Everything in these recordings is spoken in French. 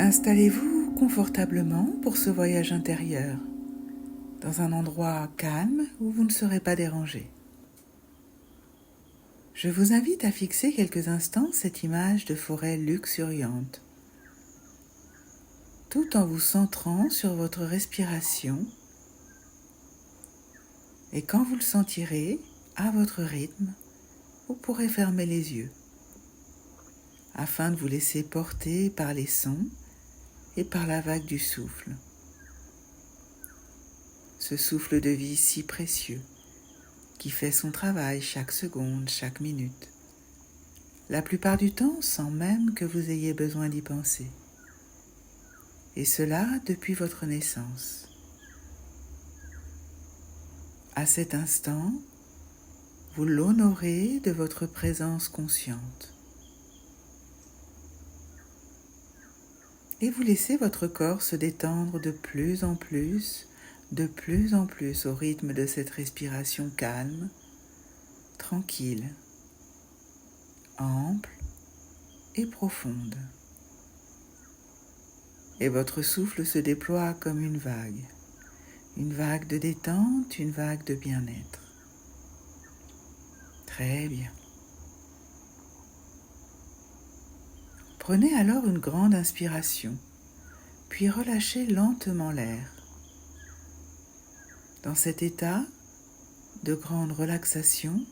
Installez-vous confortablement pour ce voyage intérieur, dans un endroit calme où vous ne serez pas dérangé. Je vous invite à fixer quelques instants cette image de forêt luxuriante, tout en vous centrant sur votre respiration, et quand vous le sentirez, à votre rythme, vous pourrez fermer les yeux, afin de vous laisser porter par les sons et par la vague du souffle. Ce souffle de vie si précieux, qui fait son travail chaque seconde, chaque minute, la plupart du temps sans même que vous ayez besoin d'y penser. Et cela depuis votre naissance. À cet instant, vous l'honorez de votre présence consciente. Et vous laissez votre corps se détendre de plus en plus au rythme de cette respiration calme, tranquille, ample et profonde. Et votre souffle se déploie comme une vague de détente, une vague de bien-être. Très bien. Prenez alors une grande inspiration, puis relâchez lentement l'air. Dans cet état de grande relaxation,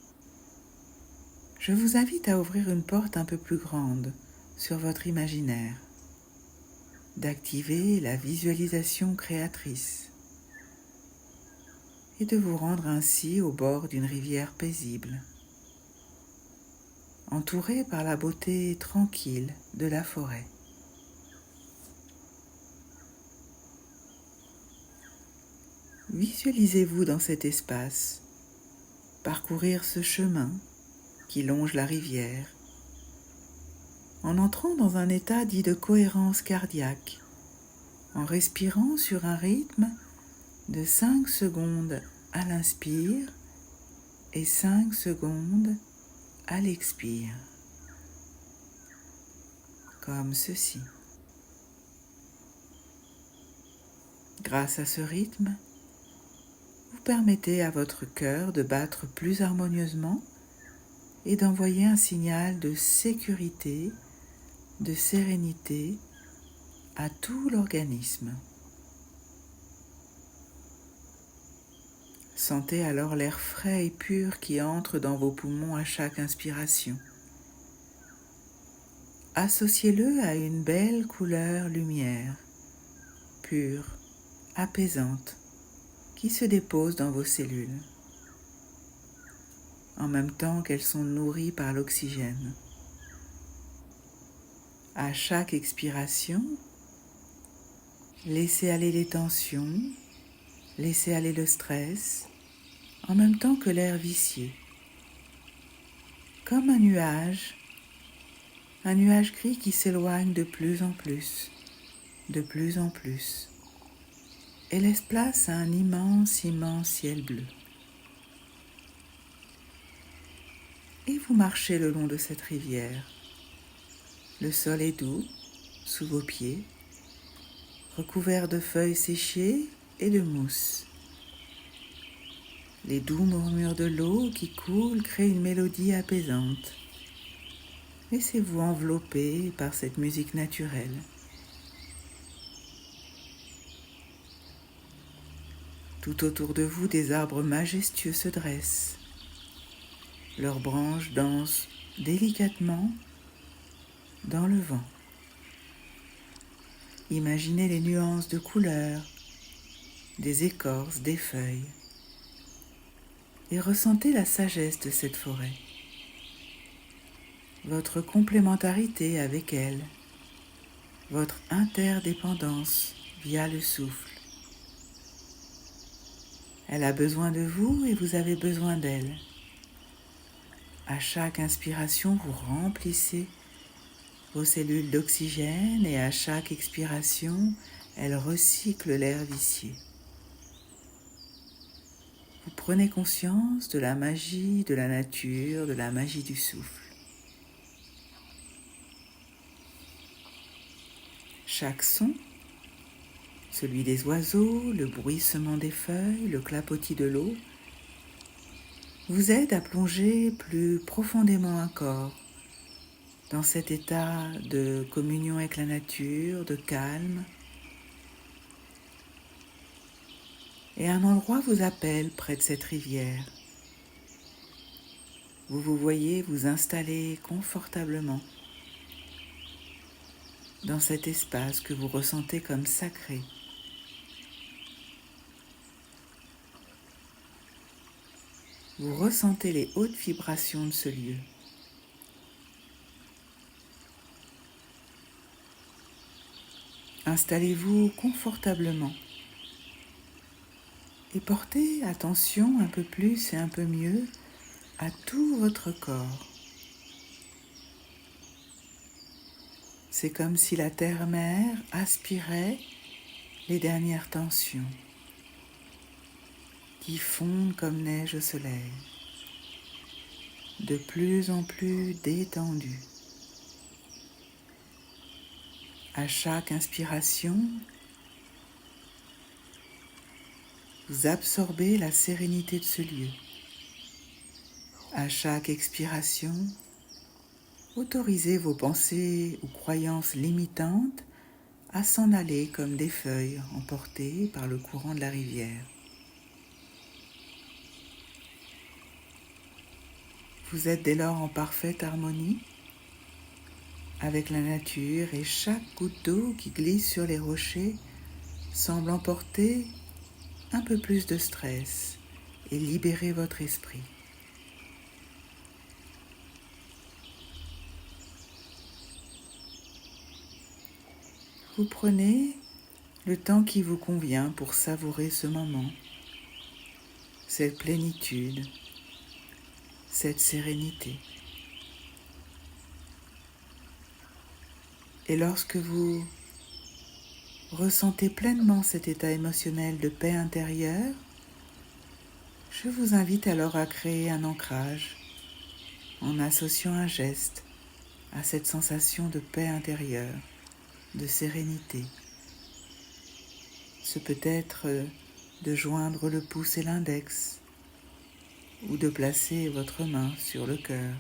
je vous invite à ouvrir une porte un peu plus grande sur votre imaginaire, d'activer la visualisation créatrice et de vous rendre ainsi au bord d'une rivière paisible, entouré par la beauté tranquille de la forêt. Visualisez-vous dans cet espace, parcourir ce chemin qui longe la rivière, en entrant dans un état dit de cohérence cardiaque, en respirant sur un rythme de 5 secondes à l'inspire et 5 secondes à l'expire, comme ceci. Grâce à ce rythme, vous permettez à votre cœur de battre plus harmonieusement et d'envoyer un signal de sécurité, de sérénité à tout l'organisme. Sentez alors l'air frais et pur qui entre dans vos poumons à chaque inspiration. Associez-le à une belle couleur lumière, pure, apaisante, qui se dépose dans vos cellules, en même temps qu'elles sont nourries par l'oxygène. À chaque expiration, laissez aller les tensions, laissez aller le stress, en même temps que l'air vicieux. Comme un nuage gris qui s'éloigne de plus en plus, et laisse place à un immense ciel bleu. Et vous marchez le long de cette rivière. Le sol est doux sous vos pieds, recouvert de feuilles séchées et de mousse. Les doux murmures de l'eau qui coule créent une mélodie apaisante. Laissez-vous envelopper par cette musique naturelle. Tout autour de vous, des arbres majestueux se dressent. Leurs branches dansent délicatement dans le vent. Imaginez les nuances de couleurs, des écorces, des feuilles, et ressentez la sagesse de cette forêt, votre complémentarité avec elle, votre interdépendance via le souffle. Elle a besoin de vous et vous avez besoin d'elle. À chaque inspiration, vous remplissez vos cellules d'oxygène et à chaque expiration, elle recycle l'air vicié. Vous prenez conscience de la magie de la nature, de la magie du souffle. Chaque son, celui des oiseaux, le bruissement des feuilles, le clapotis de l'eau, vous aide à plonger plus profondément encore dans cet état de communion avec la nature, de calme. Et un endroit vous appelle près de cette rivière. Vous vous voyez vous installer confortablement dans cet espace que vous ressentez comme sacré. Vous ressentez les hautes vibrations de ce lieu. Installez-vous confortablement et portez attention un peu plus et un peu mieux à tout votre corps. C'est comme si la terre-mère aspirait les dernières tensions qui fondent comme neige au soleil, de plus en plus détendues. À chaque inspiration, vous absorbez la sérénité de ce lieu. À chaque expiration, autorisez vos pensées ou croyances limitantes à s'en aller comme des feuilles emportées par le courant de la rivière. Vous êtes dès lors en parfaite harmonie avec la nature et chaque goutte d'eau qui glisse sur les rochers semble emporter un peu plus de stress et libérer votre esprit. Vous prenez le temps qui vous convient pour savourer ce moment, cette plénitude, cette sérénité. Et lorsque vous ressentez pleinement cet état émotionnel de paix intérieure, je vous invite alors à créer un ancrage en associant un geste à cette sensation de paix intérieure, de sérénité. Ce peut être de joindre le pouce et l'index ou de placer votre main sur le cœur.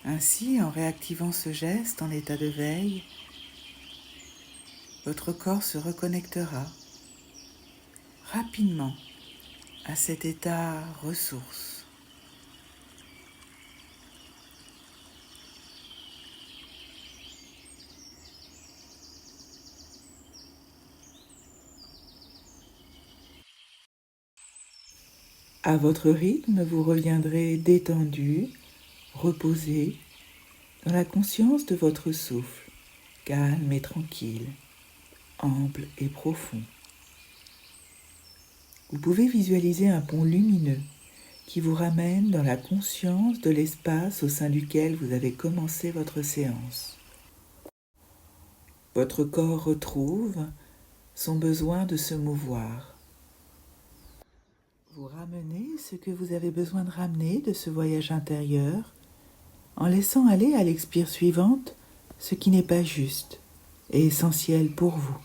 Ainsi, en réactivant ce geste en état de veille, votre corps se reconnectera rapidement à cet état ressource. À votre rythme, vous reviendrez détendu, reposé, dans la conscience de votre souffle, calme et tranquille, ample et profond. Vous pouvez visualiser un pont lumineux qui vous ramène dans la conscience de l'espace au sein duquel vous avez commencé votre séance. Votre corps retrouve son besoin de se mouvoir. Vous ramenez ce que vous avez besoin de ramener de ce voyage intérieur en laissant aller à l'expire suivante ce qui n'est pas juste et essentiel pour vous.